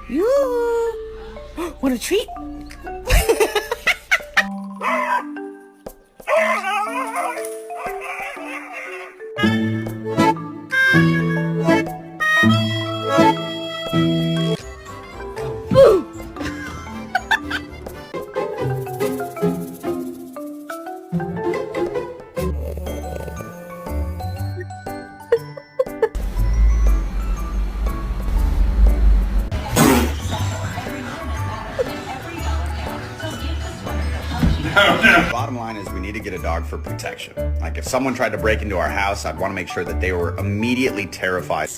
You want a treat? Bottom line is we need to get a dog for protection. Like if someone tried to break into our house, I'd want to make sure that they were immediately terrified.